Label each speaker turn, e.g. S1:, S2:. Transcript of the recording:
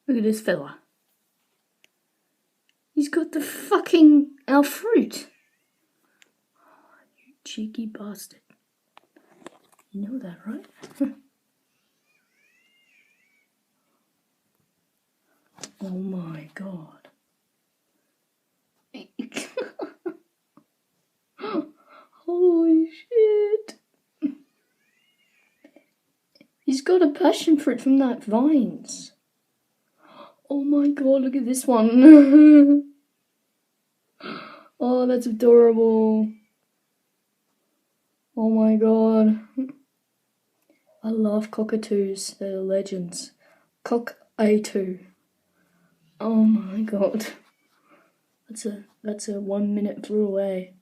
S1: Look at this fella. He's got the fucking our fruit. Oh, you cheeky bastard. You know that, right? Oh my god. Holy shit. He's got a passion fruit from that vines. Oh my god, look at this one. Oh, that's adorable. Oh my god. I love cockatoos. They're legends. Cockatoo. Oh my god. That's a 1 minute flew away.